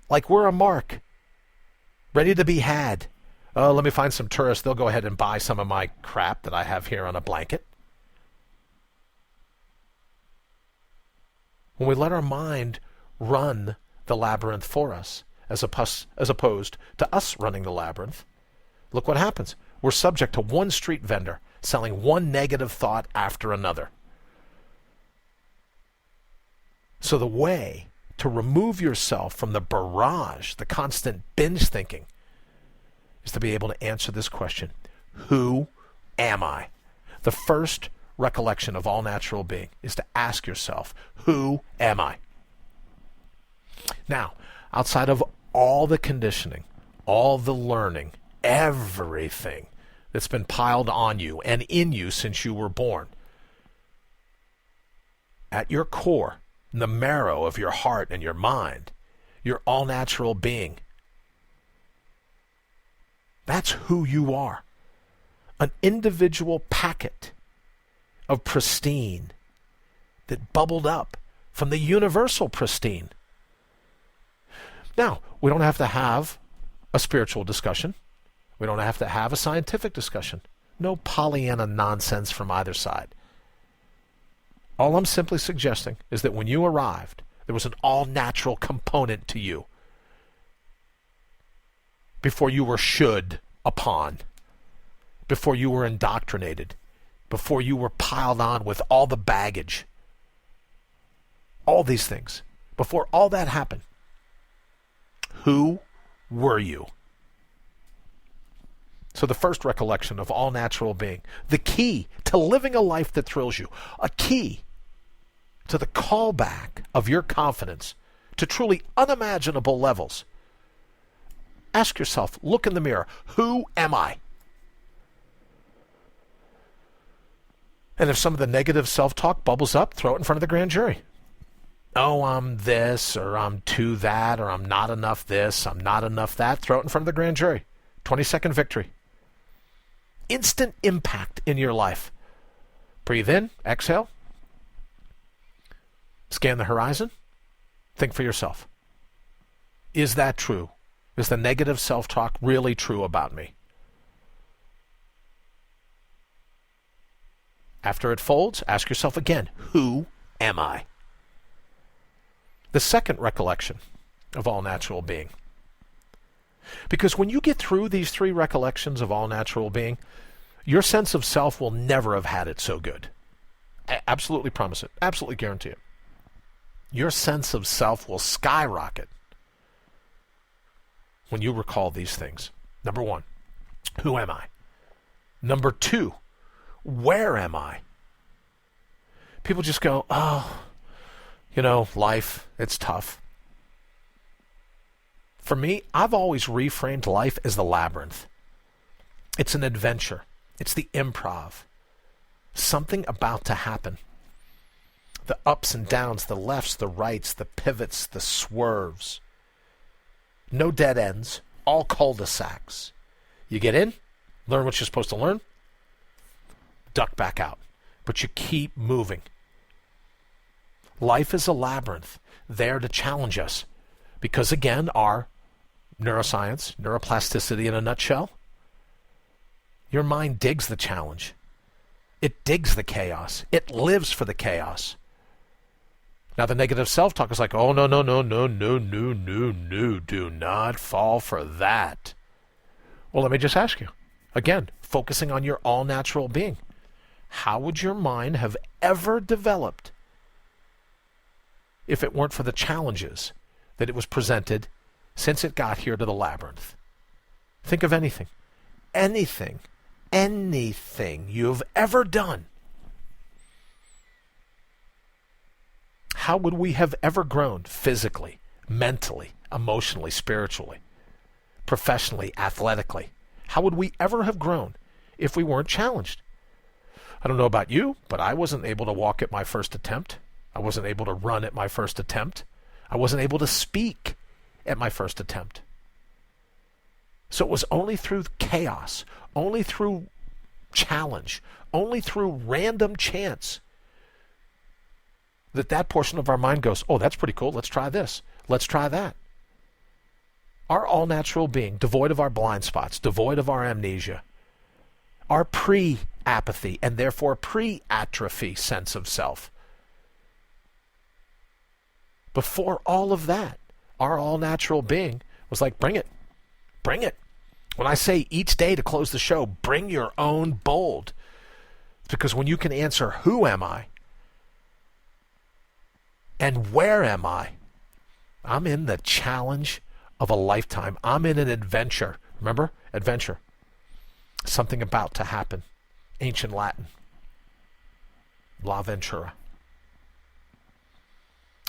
like we're a mark, ready to be had. Oh, let me find some tourists. They'll go ahead and buy some of my crap that I have here on a blanket. When we let our mind run the labyrinth for us, as opposed to us running the labyrinth, look what happens. We're subject to one street vendor selling one negative thought after another. So the way to remove yourself from the barrage, the constant binge thinking, is to be able to answer this question. Who am I? The first recollection of all natural being is to ask yourself, who am I? Now, outside of all the conditioning, all the learning, everything that's been piled on you and in you since you were born, at your core, in the marrow of your heart and your mind, your all-natural being, that's who you are. An individual packet of pristine that bubbled up from the universal pristine. Now, we don't have to have a spiritual discussion. We don't have to have a scientific discussion. No Pollyanna nonsense from either side. All I'm simply suggesting is that when you arrived, there was an all-natural component to you before you were should upon, before you were indoctrinated, before you were piled on with all the baggage, all these things. Before all that happened, who were you? So the first recollection of all natural being, the key to living a life that thrills you, a key to the callback of your confidence to truly unimaginable levels. Ask yourself, look in the mirror, who am I? And if some of the negative self-talk bubbles up, throw it in front of the grand jury. Oh, I'm this, or I'm too that, or I'm not enough this, I'm not enough that. Throw it in front of the grand jury. 20-second victory. Instant impact in your life. Breathe in, exhale. Scan the horizon. Think for yourself. Is that true? Is the negative self-talk really true about me? After it folds, ask yourself again, who am I? The second recollection of all natural being. Because when you get through these three recollections of all natural being, your sense of self will never have had it so good. I absolutely promise it. Absolutely guarantee it. Your sense of self will skyrocket when you recall these things. Number one, who am I? Number two, where am I? People just go, oh, life, it's tough. For me, I've always reframed life as the labyrinth. It's an adventure. It's the improv. Something about to happen. The ups and downs, the lefts, the rights, the pivots, the swerves. No dead ends, all cul-de-sacs. You get in, learn what you're supposed to learn, duck back out. But you keep moving. Life is a labyrinth, there to challenge us. Because again, our neuroscience, neuroplasticity in a nutshell, your mind digs the challenge. It digs the chaos. It lives for the chaos. Now the negative self-talk is like, oh, no, do not fall for that. Well, let me just ask you, again, focusing on your all-natural being, how would your mind have ever developed if it weren't for the challenges that it was presented since it got here to the labyrinth? Think of anything you've ever done. How would we have ever grown physically, mentally, emotionally, spiritually, professionally, athletically? How would we ever have grown if we weren't challenged? I don't know about you, but I wasn't able to walk at my first attempt. I wasn't able to run at my first attempt. I wasn't able to speak at my first attempt. So it was only through chaos, only through challenge, only through random chance that portion of our mind goes, oh, that's pretty cool. Let's try this. Let's try that. Our all-natural being, devoid of our blind spots, devoid of our amnesia, our pre-apathy and therefore pre-atrophy sense of self. Before all of that, our all-natural being was like, bring it. Bring it. When I say each day to close the show, bring your own bold. Because when you can answer, who am I? And where am I? I'm in the challenge of a lifetime. I'm in an adventure. Remember? Adventure. Something about to happen. Ancient Latin. La Ventura.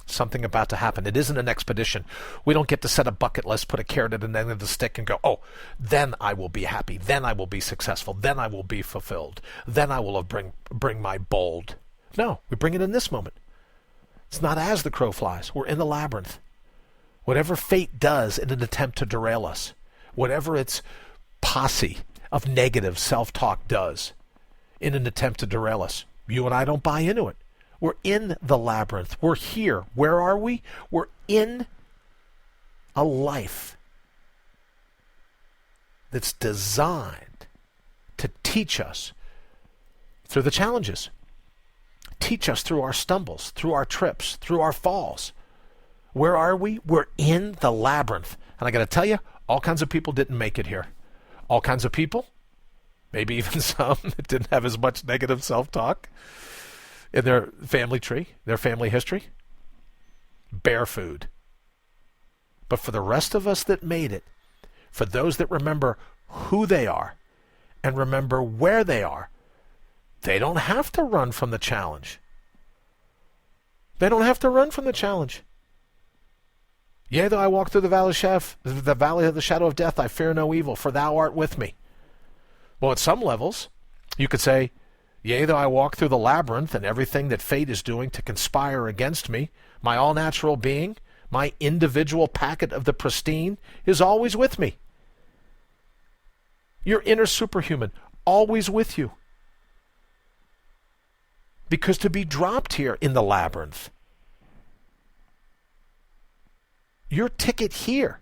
Something about to happen. It isn't an expedition. We don't get to set a bucket list, put a carrot at the end of the stick and go, oh, then I will be happy. Then I will be successful. Then I will be fulfilled. Then I will bring my bold. No, we bring it in this moment. It's not as the crow flies. We're in the labyrinth. Whatever fate does in an attempt to derail us, whatever its posse of negative self-talk does in an attempt to derail us, you and I don't buy into it. We're in the labyrinth. We're here. Where are we? We're in a life that's designed to teach us through the challenges, teach us through our stumbles, through our trips, through our falls. Where are we? We're in the labyrinth. And I got to tell you, all kinds of people didn't make it here. All kinds of people, maybe even some that didn't have as much negative self-talk in their family tree, their family history, bear food. But for the rest of us that made it, for those that remember who they are and remember where they are, they don't have to run from the challenge. They don't have to run from the challenge. Yea, though I walk through the valley of the shadow of death, I fear no evil, for thou art with me. Well, at some levels, you could say, yea, though I walk through the labyrinth and everything that fate is doing to conspire against me, my all-natural being, my individual packet of the pristine, is always with me. Your inner superhuman, always with you. Because to be dropped here in the labyrinth, your ticket here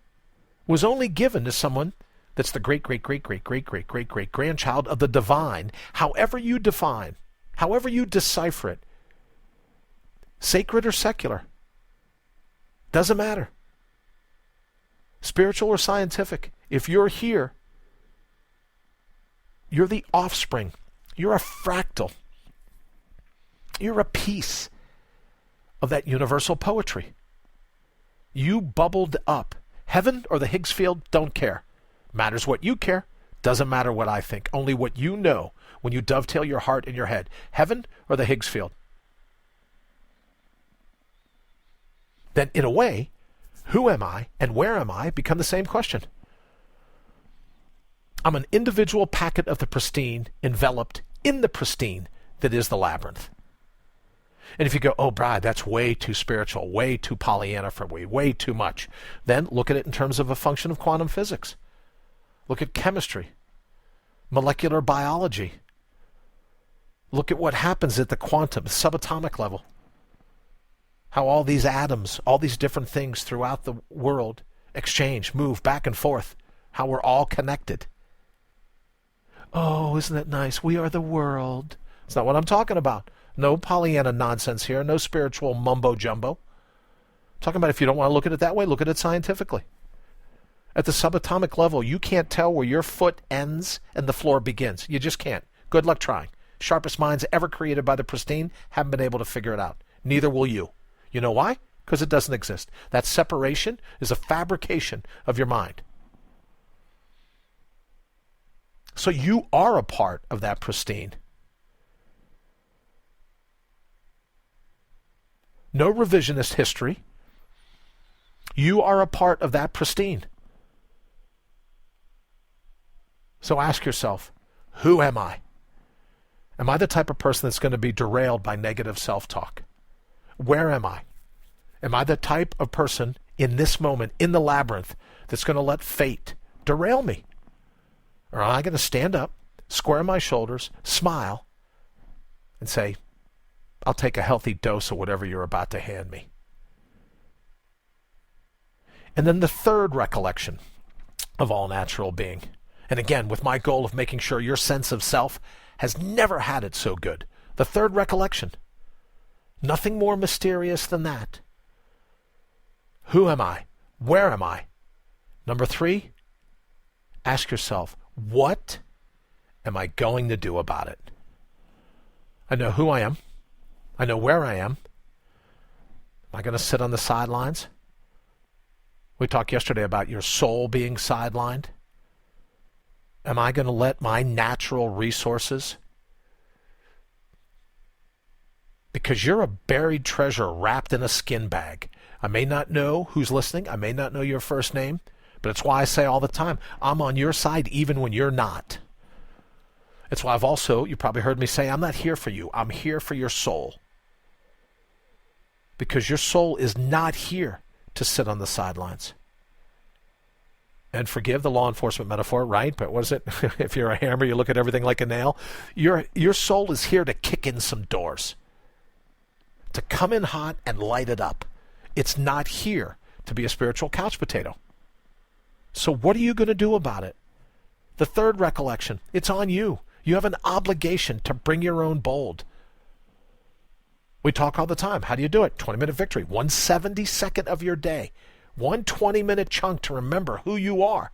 was only given to someone that's the great-great-great-great-great-great-great-great-grandchild of the divine, however you define, however you decipher it, sacred or secular, doesn't matter. Spiritual or scientific, if you're here, you're the offspring. You're a fractal. You're a piece of that universal poetry. You bubbled up. Heaven or the Higgs field, don't care. Matters what you care. Doesn't matter what I think. Only what you know when you dovetail your heart and your head. Heaven or the Higgs field. Then in a way, who am I and where am I become the same question. I'm an individual packet of the pristine enveloped in the pristine that is the labyrinth. And if you go, oh, Brad, that's way too spiritual, way too Pollyanna for me, way too much, then look at it in terms of a function of quantum physics. Look at chemistry, molecular biology. Look at what happens at the quantum, subatomic level. How all these atoms, all these different things throughout the world exchange, move back and forth. How we're all connected. Oh, isn't it nice? We are the world. It's not what I'm talking about. No Pollyanna nonsense here. No spiritual mumbo-jumbo. I'm talking about if you don't want to look at it that way, look at it scientifically. At the subatomic level, you can't tell where your foot ends and the floor begins. You just can't. Good luck trying. Sharpest minds ever created by the pristine haven't been able to figure it out. Neither will you. You know why? Because it doesn't exist. That separation is a fabrication of your mind. So you are a part of that pristine. No revisionist history. You are a part of that pristine. So ask yourself, who am I? Am I the type of person that's going to be derailed by negative self-talk? Where am I? Am I the type of person in this moment, in the labyrinth, that's going to let fate derail me? Or am I going to stand up, square my shoulders, smile, and say, I'll take a healthy dose of whatever you're about to hand me? And then the third recollection of all natural being, and again, with my goal of making sure your sense of self has never had it so good. The third recollection, nothing more mysterious than that. Who am I? Where am I? Number 3, ask yourself, what am I going to do about it? I know who I am. I know where I am. Am I going to sit on the sidelines? We talked yesterday about your soul being sidelined. Am I going to let my natural resources because you're a buried treasure wrapped in a skin bag. I may not know who's listening. I may not know your first name, but it's why I say all the time, I'm on your side even when you're not. It's why you probably heard me say, I'm not here for you. I'm here for your soul. Because your soul is not here to sit on the sidelines. And forgive the law enforcement metaphor, right? But what is it? If you're a hammer, you look at everything like a nail. Your soul is here to kick in some doors. To come in hot and light it up. It's not here to be a spiritual couch potato. So what are you going to do about it? The third recollection, it's on you. You have an obligation to bring your own bold. We talk all the time. How do you do it? 20-minute victory. 1/72nd of your day. 1 20-minute chunk to remember who you are.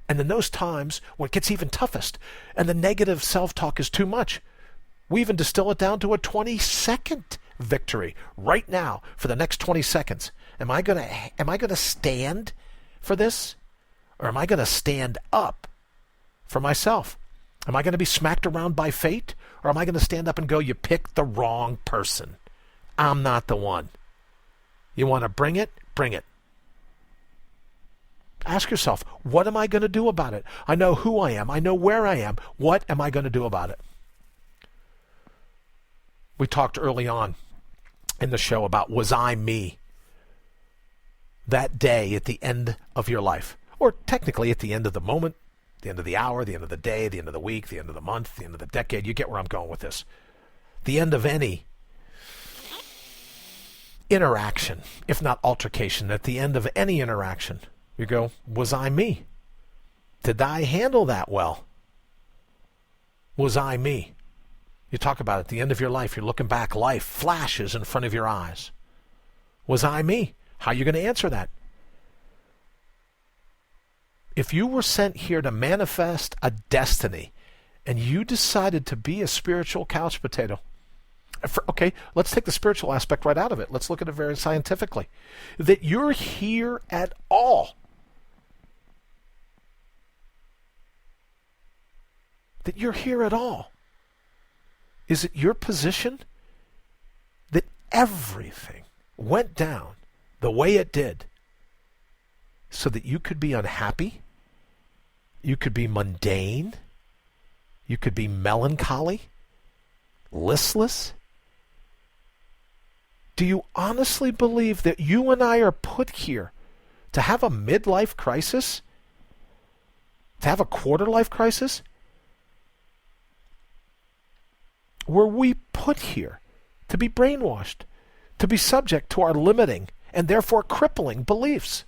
And in those times when it gets even toughest and the negative self-talk is too much, we even distill it down to a 20-second victory right now for the next 20 seconds. Am I going to stand for this? Or am I going to stand up for myself? Am I going to be smacked around by fate? Or am I going to stand up and go, you picked the wrong person. I'm not the one. You want to bring it? Bring it. Ask yourself, what am I going to do about it? I know who I am. I know where I am. What am I going to do about it? We talked early on in the show about was I me that day at the end of your life, or technically at the end of the moment, the end of the hour, the end of the day, the end of the week, the end of the month, the end of the decade. You get where I'm going with this. The end of any interaction, if not altercation, at the end of any interaction, you go, was I me? Did I handle that well? Was I me? You talk about it at the end of your life. You're looking back. Life flashes in front of your eyes. Was I me? How are you going to answer that? If you were sent here to manifest a destiny and you decided to be a spiritual couch potato, okay, let's take the spiritual aspect right out of it. Let's look at it very scientifically. That you're here at all. That you're here at all. Is it your position that everything went down the way it did so that you could be unhappy? You could be mundane. You could be melancholy, listless. Do you honestly believe that you and I are put here to have a midlife crisis? To have a quarter-life crisis? Were we put here to be brainwashed, to be subject to our limiting and therefore crippling beliefs?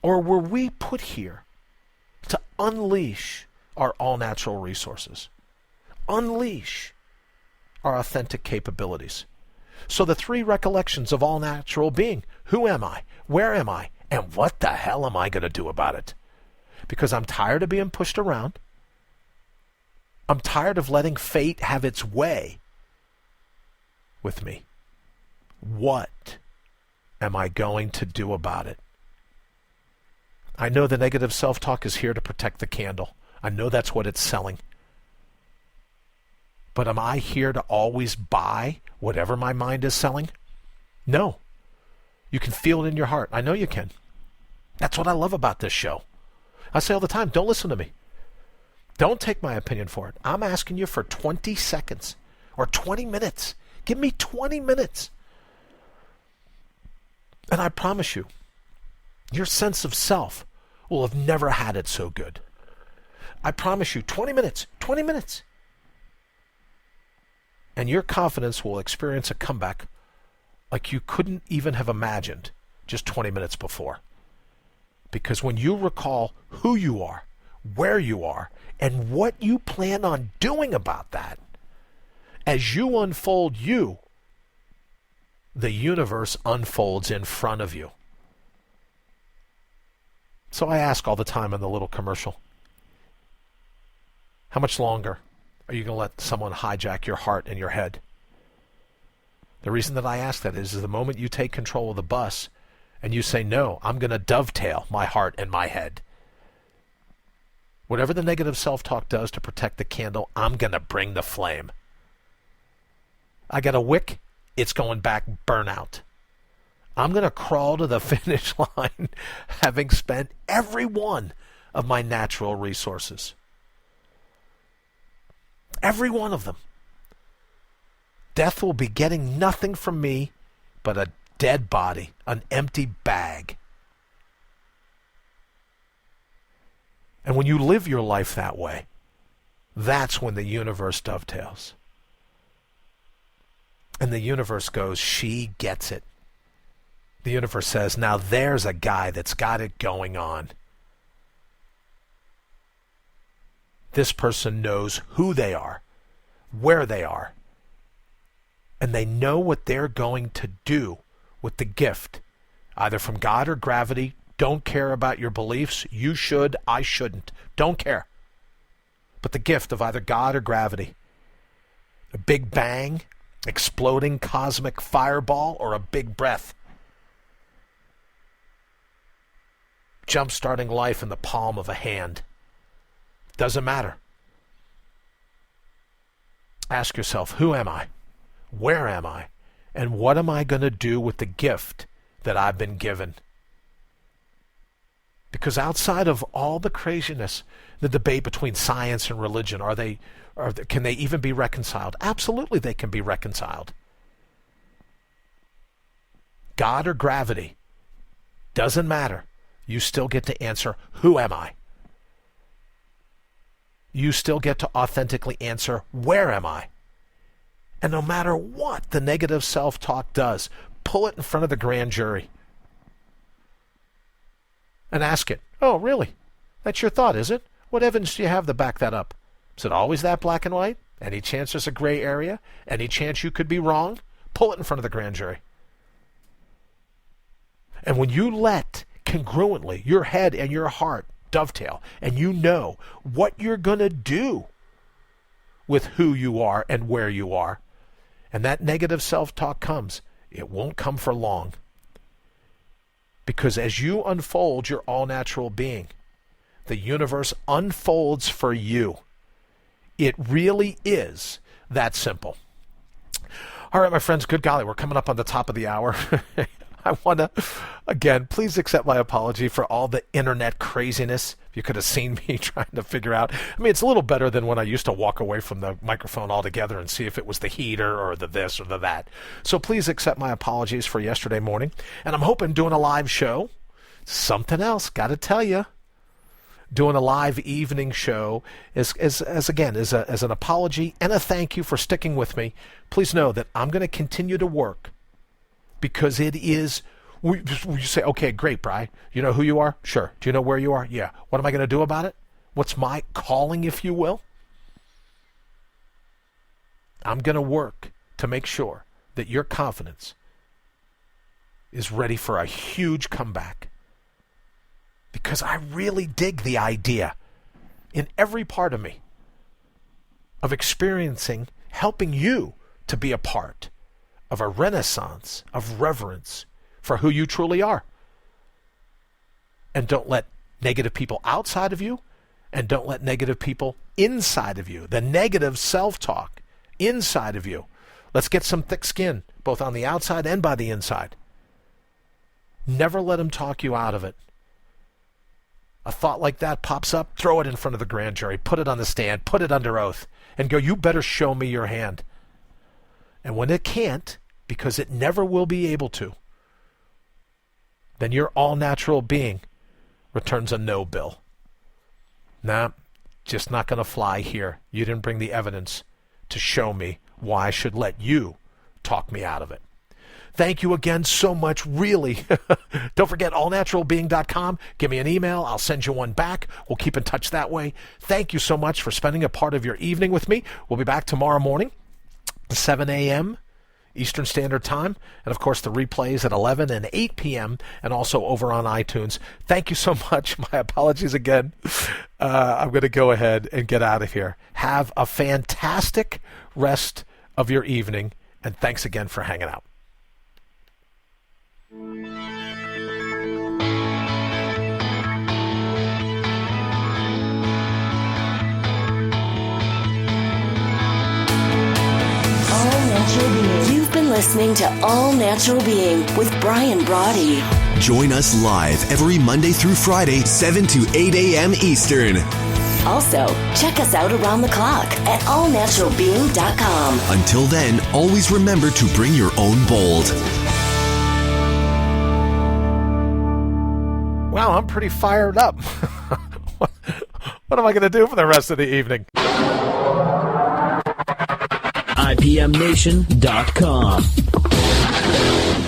Or were we put here to unleash our all-natural resources? Unleash our authentic capabilities. So the three recollections of all-natural being: who am I? Where am I? And what the hell am I going to do about it? Because I'm tired of being pushed around. I'm tired of letting fate have its way with me. What am I going to do about it? I know the negative self-talk is here to protect the candle. I know that's what it's selling. But am I here to always buy whatever my mind is selling? No. You can feel it in your heart. I know you can. That's what I love about this show. I say all the time, don't listen to me. Don't take my opinion for it. I'm asking you for 20 seconds or 20 minutes. Give me 20 minutes. And I promise you, your sense of self will have never had it so good. I promise you, 20 minutes, 20 minutes. And your confidence will experience a comeback like you couldn't even have imagined just 20 minutes before. Because when you recall who you are, where you are, and what you plan on doing about that, as you unfold you, the universe unfolds in front of you. So I ask all the time in the little commercial, how much longer are you going to let someone hijack your heart and your head? The reason that I ask that is the moment you take control of the bus and you say, no, I'm going to dovetail my heart and my head. Whatever the negative self-talk does to protect the candle, I'm going to bring the flame. I got a wick, it's going back burnout. I'm going to crawl to the finish line having spent every one of my natural resources. Every one of them. Death will be getting nothing from me but a dead body, an empty bag. And when you live your life that way, that's when the universe dovetails. And the universe goes, she gets it. The universe says, now there's a guy that's got it going on. This person knows who they are, where they are, and they know what they're going to do with the gift, either from God or gravity. Don't care about your beliefs. You should, I shouldn't. Don't care. But the gift of either God or gravity. A big bang, exploding cosmic fireball, or a big breath. Jump-starting life in the palm of a hand. Doesn't matter. Ask yourself, who am I? Where am I? And what am I going to do with the gift that I've been given? Because outside of all the craziness, the debate between science and religion, can they even be reconciled? Absolutely they can be reconciled. God or gravity, doesn't matter. You still get to answer, who am I? You still get to authentically answer, where am I? And no matter what the negative self-talk does, pull it in front of the grand jury. And ask it, oh, really? That's your thought, is it? What evidence do you have to back that up? Is it always that black and white? Any chance there's a gray area? Any chance you could be wrong? Pull it in front of the grand jury. And when you let congruently your head and your heart dovetail, and you know what you're going to do with who you are and where you are, and that negative self-talk comes, it won't come for long. Because as you unfold your all-natural being, the universe unfolds for you. It really is that simple. All right, my friends, good golly, we're coming up on the top of the hour. I want to, again, please accept my apology for all the internet craziness. You could have seen me trying to figure out. I mean, it's a little better than when I used to walk away from the microphone altogether and see if it was the heater or the this or the that. So please accept my apologies for yesterday morning. And I'm hoping doing a live show, something else, got to tell you. Doing a live evening show as an apology and a thank you for sticking with me. Please know that I'm going to continue to work. Because it is, you say, okay, great, Bri. You know who you are? Sure. Do you know where you are? Yeah. What am I going to do about it? What's my calling, if you will? I'm going to work to make sure that your confidence is ready for a huge comeback. Because I really dig the idea in every part of me of experiencing, helping you to be a part of a renaissance of reverence for who you truly are. And don't let negative people outside of you, and don't let negative people inside of you, the negative self-talk inside of you. Let's get some thick skin, both on the outside and by the inside. Never let them talk you out of it. A thought like that pops up, throw it in front of the grand jury, put it on the stand, put it under oath, and go, you better show me your hand. And when it can't, because it never will be able to, then your all-natural being returns a no bill. Nah, just not going to fly here. You didn't bring the evidence to show me why I should let you talk me out of it. Thank you again so much, really. Don't forget, allnaturalbeing.com. Give me an email. I'll send you one back. We'll keep in touch that way. Thank you so much for spending a part of your evening with me. We'll be back tomorrow morning, 7 a.m. Eastern Standard Time, and of course the replays at 11 and 8 p.m. and also over on iTunes. Thank you so much. My apologies again. I'm going to go ahead and get out of here. Have a fantastic rest of your evening, and thanks again for hanging out. All Natural Being. You've been listening to All Natural Being with Brian Brawdy. Join us live every Monday through Friday, 7 to 8 a.m. Eastern. Also, check us out around the clock at allnaturalbeing.com. Until then, always remember to bring your own bold. Wow, I'm pretty fired up. What am I going to do for the rest of the evening? IPMNation.com.